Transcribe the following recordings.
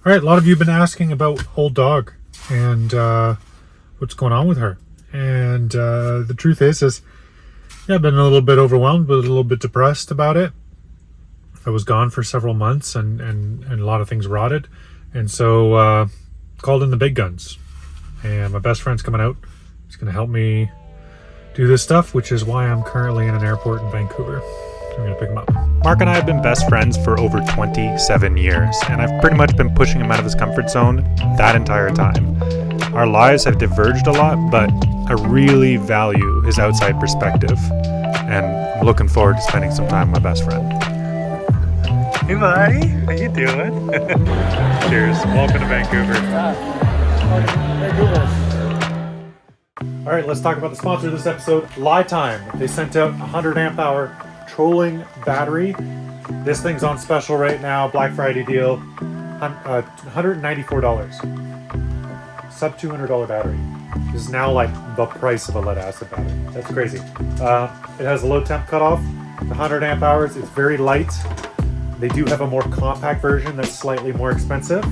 All right, a lot of you have been asking about old dog and what's going on with her. And the truth is yeah, I've been a little bit overwhelmed, but a little bit depressed about it. I was gone for several months and a lot of things rotted. And so called in the big guns. And my best friend's coming out. He's going to help me do this stuff, which is why I'm currently in an airport in Vancouver. I'm going to pick him up. Mark and I have been best friends for over 27 years, and I've pretty much been pushing him out of his comfort zone that entire time. Our lives have diverged a lot, but I really value his outside perspective, and I'm looking forward to spending some time with my best friend. Hey buddy, how you doing? Cheers, welcome to Vancouver. All right, let's talk about the sponsor of this episode, Lifetime. They sent out a 100 amp hour trolling battery. This thing's on special right now, Black Friday deal, $194. Sub $200 battery. This is now like the price of a lead acid battery. That's crazy. It has a low temp cutoff, 100 amp hours. It's very light. They do have a more compact version that's slightly more expensive,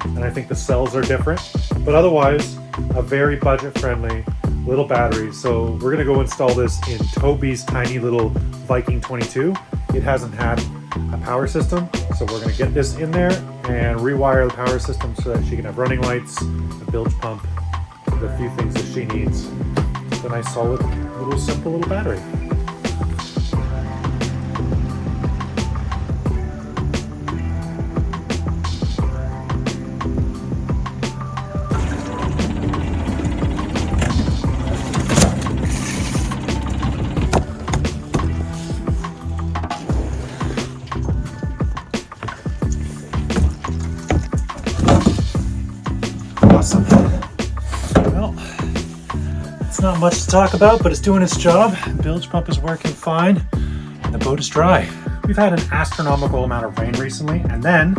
and I think the cells are different. But otherwise, a very budget-friendly little battery. So we're gonna go install this in Toby's tiny little Viking 22. It hasn't had a power system, so we're gonna get this in there and rewire the power system so that she can have running lights, a bilge pump, the few things that she needs. It's a nice, solid, simple little battery. Awesome. Well, it's not much to talk about, but it's doing its job. Bilge pump is working fine, and the boat is dry. We've had an astronomical amount of rain recently, and then,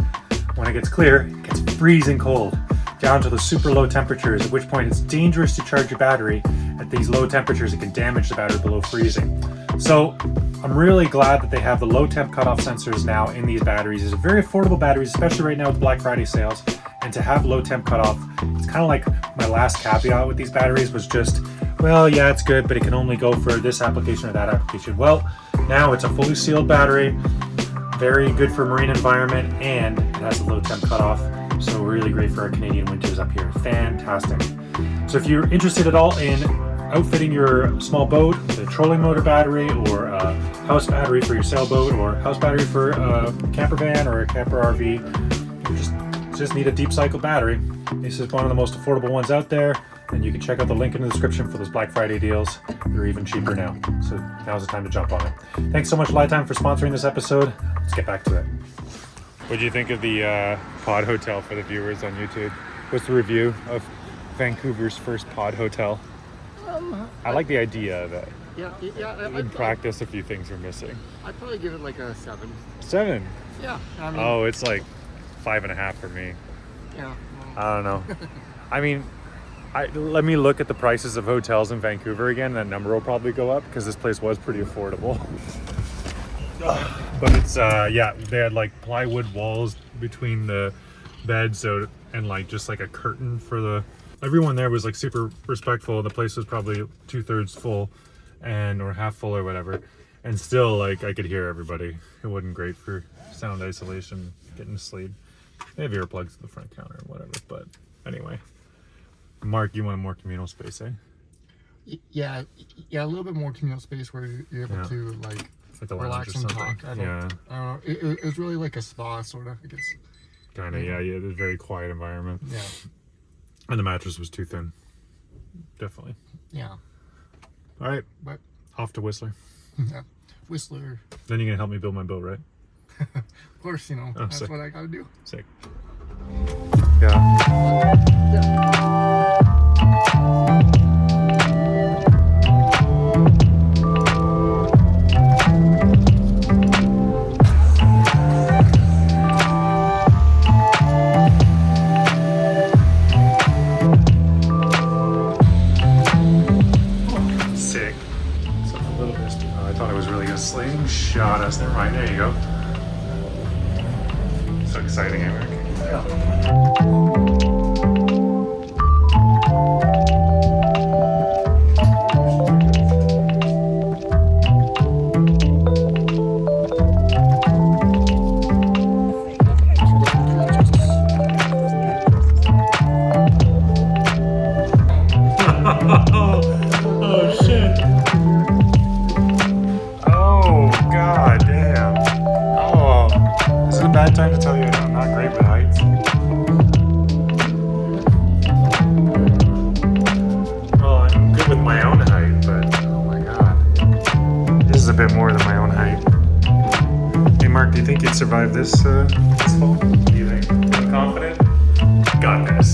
when it gets clear, it gets freezing cold, down to the super low temperatures, at which point it's dangerous to charge your battery. At these low temperatures, it can damage the battery below freezing. So, I'm really glad that they have the low temp cutoff sensors now in these batteries. These are very affordable batteries, especially right now with Black Friday sales. And to have low temp cutoff, it's kind of like my last caveat with these batteries was just, well, yeah, it's good, but it can only go for this application or that application. Well, now it's a fully sealed battery, very good for marine environment, and it has a low temp cutoff. So really great for our Canadian winters up here. Fantastic. So if you're interested at all in outfitting your small boat with a trolling motor battery or a house battery for your sailboat or house battery for a camper van or a camper RV, you just need a deep cycle battery. This is one of the most affordable ones out there, and you can check out the link in the description for those Black Friday deals. They're even cheaper now, so now's the time to jump on it. Thanks so much, Lifetime, for sponsoring this episode. Let's get back to it. What do you think of the pod hotel for the viewers on YouTube? What's the review of Vancouver's first pod hotel? I like the idea of it. Yeah. In practice, a few things are missing. I'd probably give it like a 7. 7? Yeah. I mean, Oh, it's like 5.5 for me. Yeah. I don't know. I mean, let me look at the prices of hotels in Vancouver again. That number will probably go up because this place was pretty affordable. But it's yeah, they had like plywood walls between the beds, so and like just like a curtain for the. Everyone there was like super respectful. The place was probably 2/3 full, or half full or whatever, and still like I could hear everybody. It wasn't great for sound isolation, getting to sleep. They have earplugs at the front counter or whatever, but anyway. Mark, you want more communal space, eh? Yeah, a little bit more communal space where you're able to like a relax and talk. I don't know. It's really like a spa sort of, I guess. Kind of, yeah. It's a very quiet environment. Yeah. And the mattress was too thin. Definitely. Yeah. All right. But off to Whistler. Yeah. Whistler. Then you're gonna help me build my boat, right? Of course, that's sick. what I gotta do. Sick. Yeah. Sick. So a little bit. I thought I was really gonna slingshot us. Never mind. There you go. So exciting, Eric. survive this fall? Do you think? Feeling confident? Got this.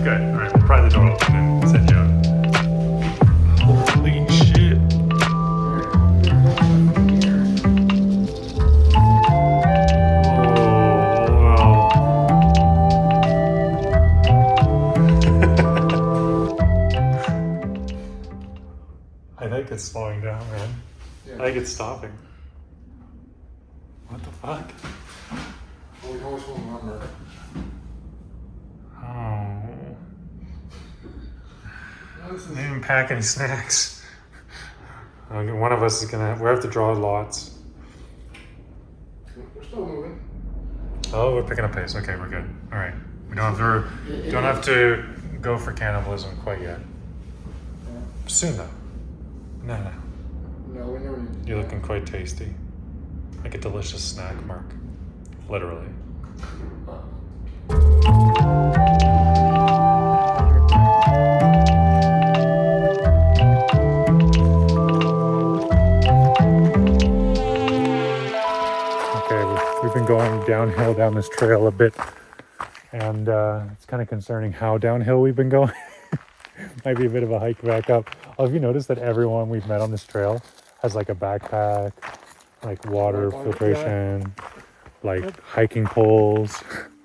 Good. All right, we'll pry the door open and sit down. Holy shit. I think it's slowing down, man. Yeah. I think it's stopping. What the fuck? Well, we always will remember. Oh. No, this I is, didn't even pack any snacks. One of us is gonna. We have to draw lots. we're still moving. Oh, we're picking up pace. Okay, we're good. All right. We don't have to go for cannibalism quite yet. Yeah. Soon though. No. No, we never need to. You're looking quite tasty. Like a delicious snack, Mark. Literally. Okay, we've been going downhill down this trail a bit, and it's kind of concerning how downhill we've been going. Might be a bit of a hike back up. Oh, have you noticed that everyone we've met on this trail has like a backpack, like water filtration, like hiking poles?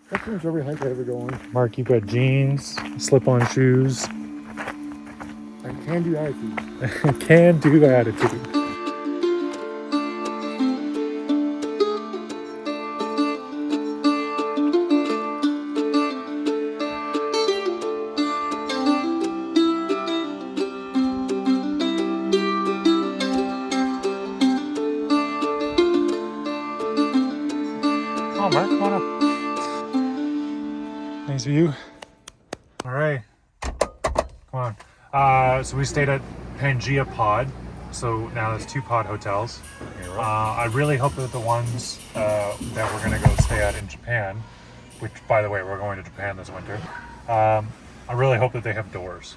That's pretty much every hike I ever go on. Mark, you've got jeans, slip-on shoes, I can do attitude. can-do attitude. Come on, Mark, come on up. Nice view. All right, come on. So we stayed at Pangea Pod. So now there's 2 pod hotels. I really hope that the ones that we're gonna go stay at in Japan, which by the way, we're going to Japan this winter. I really hope that they have doors,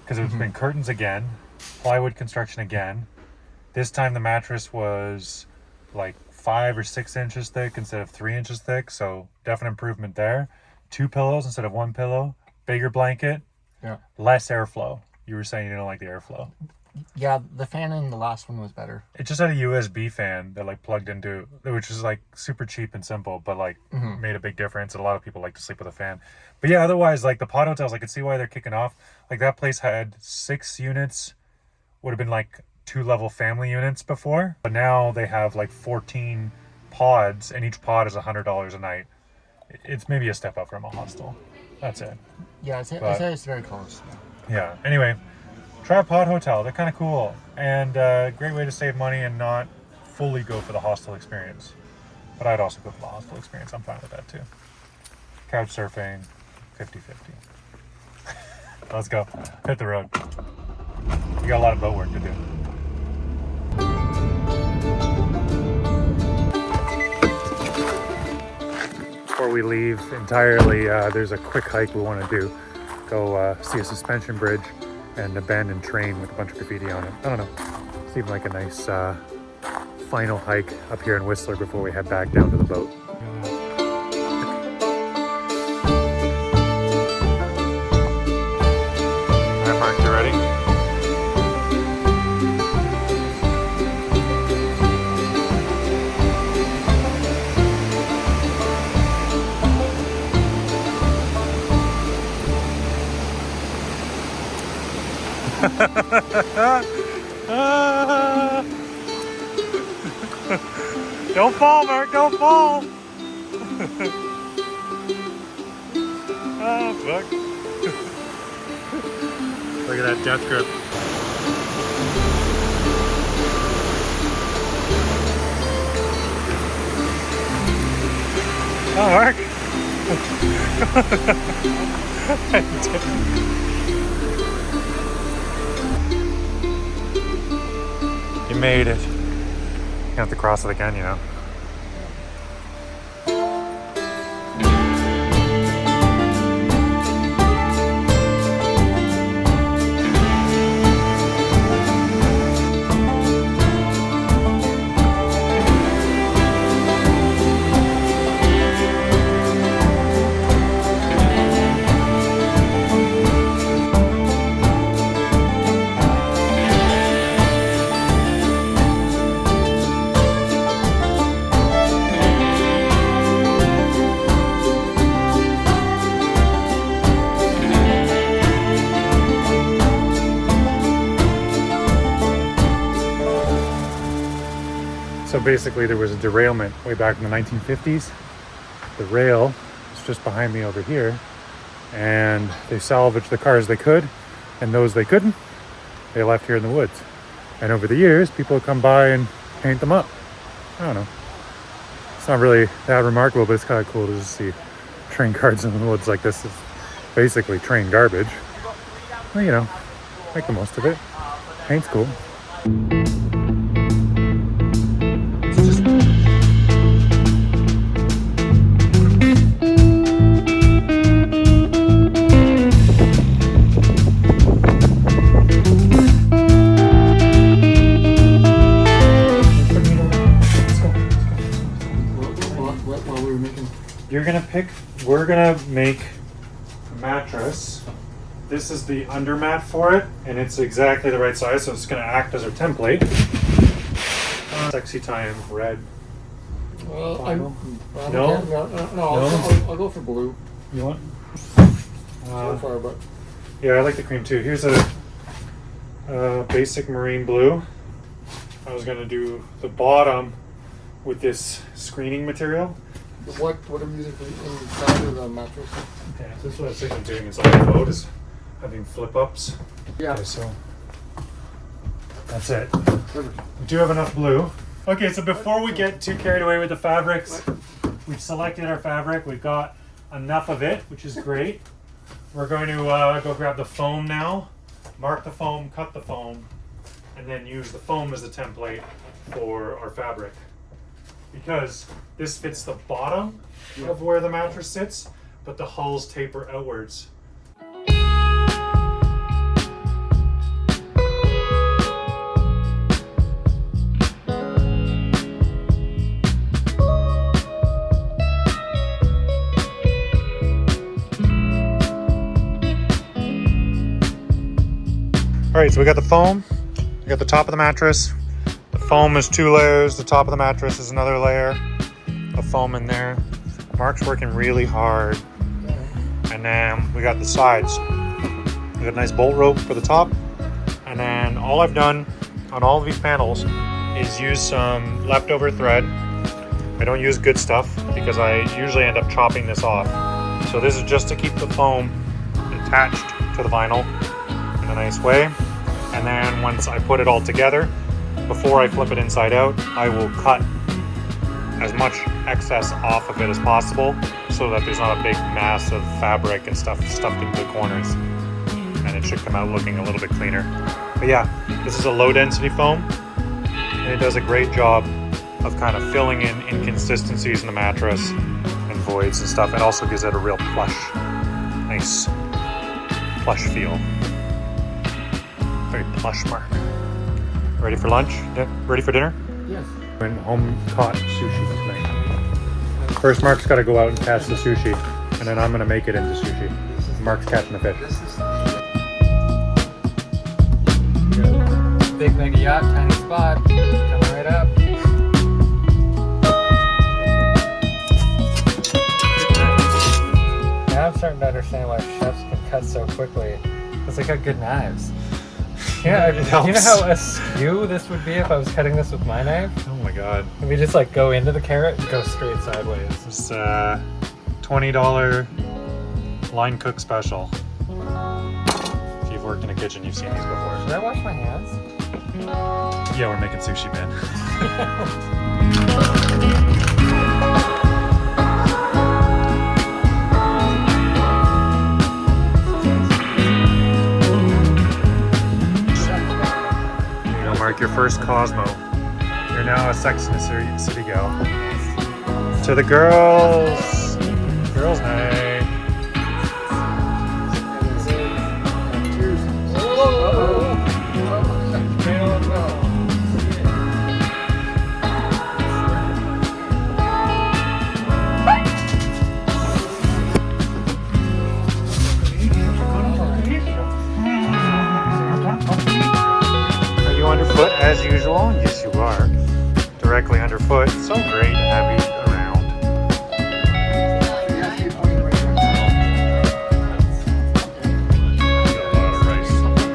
because it's been curtains again, plywood construction again. This time the mattress was like 5 or 6 inches thick instead of 3 inches thick, so definite improvement there. 2 pillows instead of 1 pillow, bigger blanket, Yeah. less airflow. You were saying you don't like the airflow. Yeah, the fan in the last one was better. It just had a USB fan that like plugged into, which is like super cheap and simple, but like made a big difference. And a lot of people like to sleep with a fan. But yeah, otherwise, like the pod hotels, I could see why they're kicking off. Like that place had 6 units, would have been like 2-level family units before, but now they have like 14 pods, and each pod is $100 a night. It's maybe a step up from a hostel. That's it. Yeah, I'd say it's very close. Yeah. Anyway, try a pod hotel. They're kind of cool, and great way to save money and not fully go for the hostel experience. But I'd also go for the hostel experience. I'm fine with that too. Couch surfing, 50-50. Let's go. Hit the road. We got a lot of boat work to do. Before we leave entirely, there's a quick hike we want to do. Go see a suspension bridge and an abandoned train with a bunch of graffiti on it. I don't know. Seemed like a nice final hike up here in Whistler before we head back down to the boat. All right, Mark, you ready? Don't fall, Mark, don't fall! Oh, fuck. Look at that death grip. Oh, Mark! You made it. You have to cross it again, you know. So basically there was a derailment way back in the 1950s. The rail is just behind me over here, and they salvaged the cars they could, and those they couldn't, they left here in the woods. And over the years, people come by and paint them up. I don't know. It's not really that remarkable, but it's kind of cool to just see train cars in the woods like this. It's basically train garbage. Well, you know, make the most of it. Paint's cool. We're gonna make a mattress. This is the undermat for it, and it's exactly the right size, so it's gonna act as our template. Sexy time, red. Well, No? I'll go for blue. You want? So far, but Yeah, I like the cream too. Here's a basic marine blue. I was gonna do the bottom with this screening material. what I'm using for the inside of the mattress. Okay, this is what I was thinking of doing inside the boat, is having flip ups. Yeah. Okay, so that's it. Perfect. We do have enough blue. Okay, so before we get too carried away with the fabrics, we've selected our fabric. We've got enough of it, which is great. We're going to go grab the foam now, mark the foam, cut the foam, and then use the foam as a template for our fabric. Because this fits the bottom of where the mattress sits, but the hulls taper outwards. All right, so we got the foam, we got the top of the mattress. The foam is 2 layers, the top of the mattress is another layer of foam in there. Mark's working really hard. And then we got the sides. We got a nice bolt rope for the top. And then all I've done on all of these panels is use some leftover thread. I don't use good stuff because I usually end up chopping this off. So this is just to keep the foam attached to the vinyl in a nice way. And then once I put it all together, before I flip it inside out, I will cut as much excess off of it as possible so that there's not a big mass of fabric and stuff stuffed into the corners, and it should come out looking a little bit cleaner. But yeah, this is a low density foam, and it does a great job of kind of filling in inconsistencies in the mattress and voids and stuff. It also gives it a real plush, nice plush feel. Very plush, Mark. Ready for lunch? Ready for dinner? Yes. We're in home caught sushi tonight. First, Mark's got to go out and catch the sushi, and then I'm going to make it into sushi. Mark's catching the fish. Big mega yacht, tiny spot, coming right up. Now I'm starting to understand why chefs can cut so quickly. Because they got good knives. Yeah, do you know how askew this would be if I was cutting this with my knife? Oh my god. We just like go into the carrot and go straight sideways. This $20 line cook special. If you've worked in a kitchen, you've seen these before. Should I wash my hands? Yeah, we're making sushi, man. Mark, your first Cosmo. You're now a Sex and the City gal. To the girls! Girls' night. Underfoot as usual. Yes, you are. Directly underfoot. So great to have you around.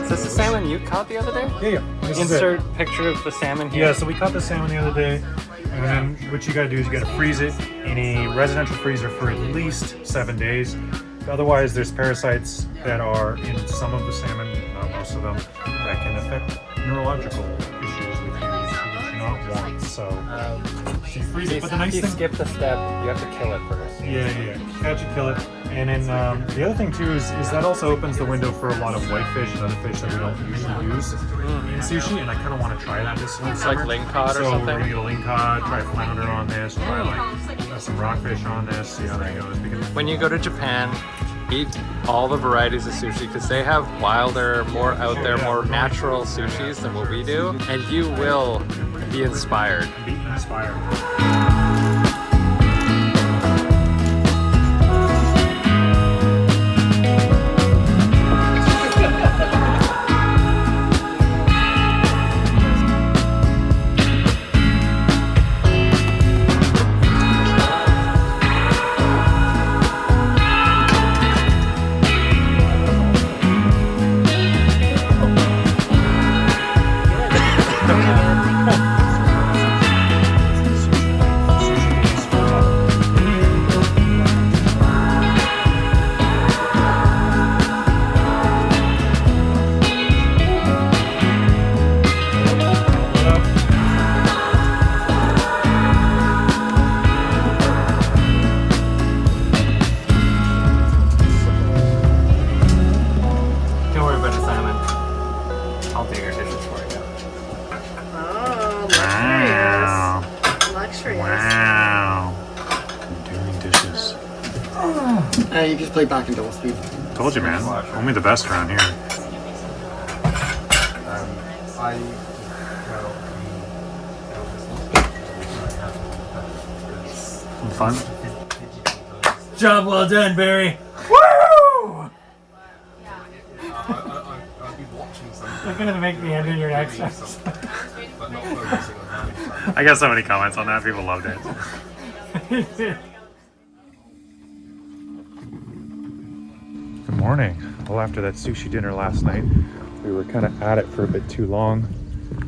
Is this the salmon you caught the other day? Yeah. Insert picture of the salmon here. Yeah, so we caught the salmon the other day. And then what you gotta do is you gotta freeze it in a residential freezer for at least 7 days. Otherwise, there's parasites that are in some of the salmon, not most of them, that can affect neurological issues with you, which you not want. So you freeze it. But the nice you thing, skip the step, you have to kill it first. yeah, catch and kill it. And then the other thing too is that also opens the window for a lot of whitefish and other fish that we don't usually use in sushi. And I kind of want to try that this summer. Like lingcod or so something? we're gonna get a lingcod, try flounder on this, try like some rockfish on this, see how that goes. When you go to Japan, eat all the varieties of sushi because they have wilder, more out there, more natural sushis than what we do, and you will be inspired. Be inspired. Don't worry about it, Simon. I'll do your dishes for you. Oh, luxurious. Luxurious. Wow. I'm doing dishes. You just play back in double speed. Told you, man. Only the best around here. Fun? Job well done, Barry. Woo! You're gonna make me end in your next I got so many comments on that. People loved it. Good morning. Well, after that sushi dinner last night, we were kind of at it for a bit too long.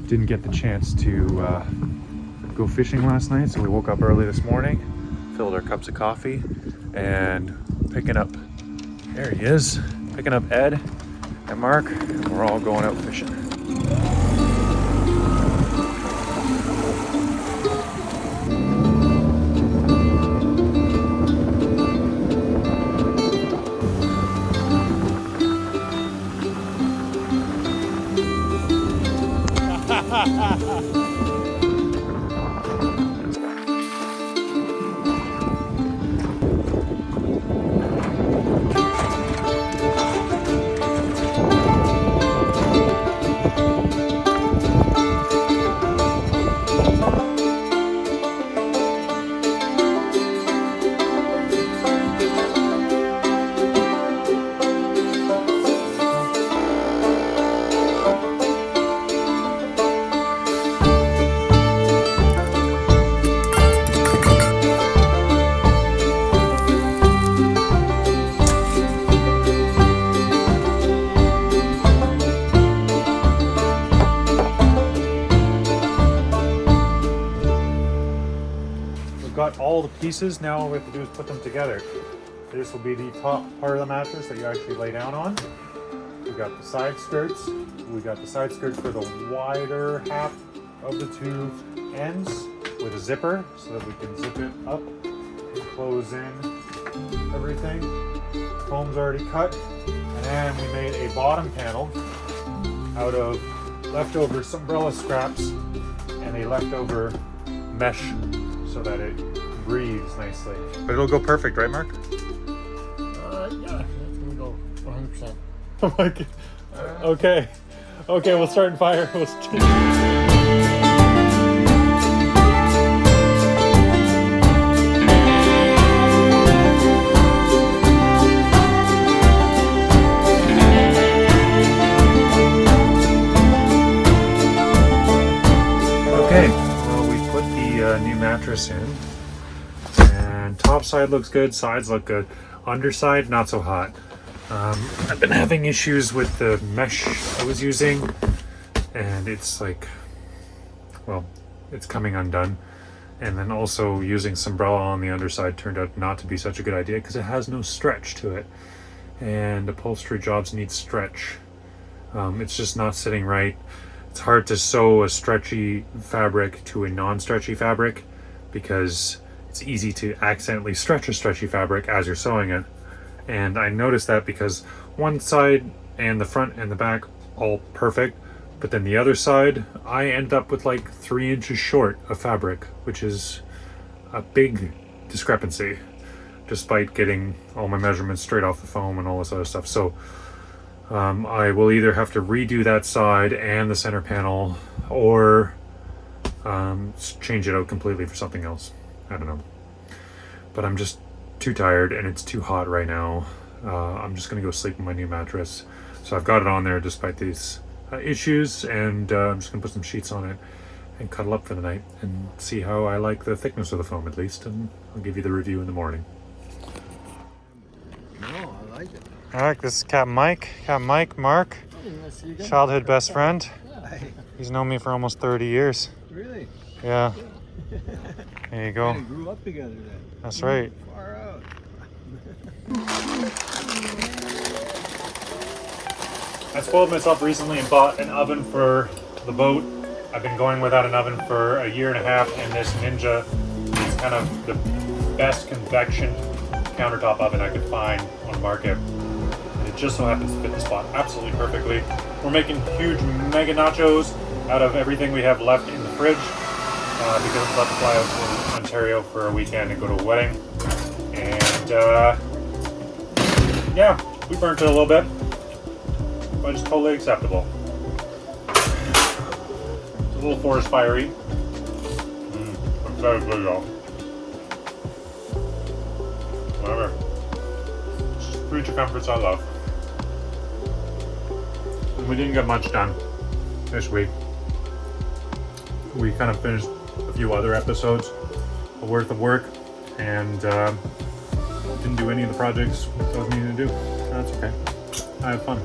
Didn't get the chance to go fishing last night, so we woke up early this morning, filled our cups of coffee, and picking up, there he is, picking up Ed and Mark. We're all going out fishing. Got all the pieces. Now all we have to do is put them together. This will be the top part of the mattress that you actually lay down on. We got the side skirts. We got the side skirt for the wider half of the two ends with a zipper so that we can zip it up and close in everything. Foam's already cut. And then we made a bottom panel out of leftover umbrella scraps and a leftover mesh so that it breathes nicely. But it'll go perfect, right, Mark? Yeah, it's gonna go 100%. Oh my God. Okay. Okay, we'll start in fire. Okay, well, we put the new mattress in, and top side looks good, sides look good. Underside, not so hot. I've been having issues with the mesh I was using, and it's like, well, it's coming undone. And then also using Sombrella on the underside turned out not to be such a good idea because it has no stretch to it. And upholstery jobs need stretch. It's just not sitting right. It's hard to sew a stretchy fabric to a non-stretchy fabric because it's easy to accidentally stretch a stretchy fabric as you're sewing it. And I noticed that because one side and the front and the back all perfect, but then the other side I ended up with like 3 inches short of fabric, which is a big discrepancy despite getting all my measurements straight off the foam and all this other stuff. So I will either have to redo that side and the center panel or change it out completely for something else. I don't know, but I'm just too tired and it's too hot right now. I'm just gonna go sleep in my new mattress. So I've got it on there despite these issues, and I'm just gonna put some sheets on it and cuddle up for the night and see how I like the thickness of the foam at least, and I'll give you the review in the morning. No, I like it. All right, this is Captain Mike. Captain Mike, Mark, childhood best friend. He's known me for almost 30 years. Really? Yeah. There you go. We grew up together then. That's right. Far out. I spoiled myself recently and bought an oven for the boat. I've been going without an oven for a year and a half, and this Ninja is kind of the best convection countertop oven I could find on the market. And it just so happens to fit the spot absolutely perfectly. We're making huge mega nachos out of everything we have left in the fridge because I'm about to fly out to Ontario for a weekend and go to a wedding. And yeah, we burnt it a little bit, but it's totally acceptable. It's a little forest fiery. But very good though. Whatever. Just creature comforts I love. And we didn't get much done this week. We kind of finished a few other episodes worth of work and didn't do any of the projects I was needing to do. That's okay. I have fun.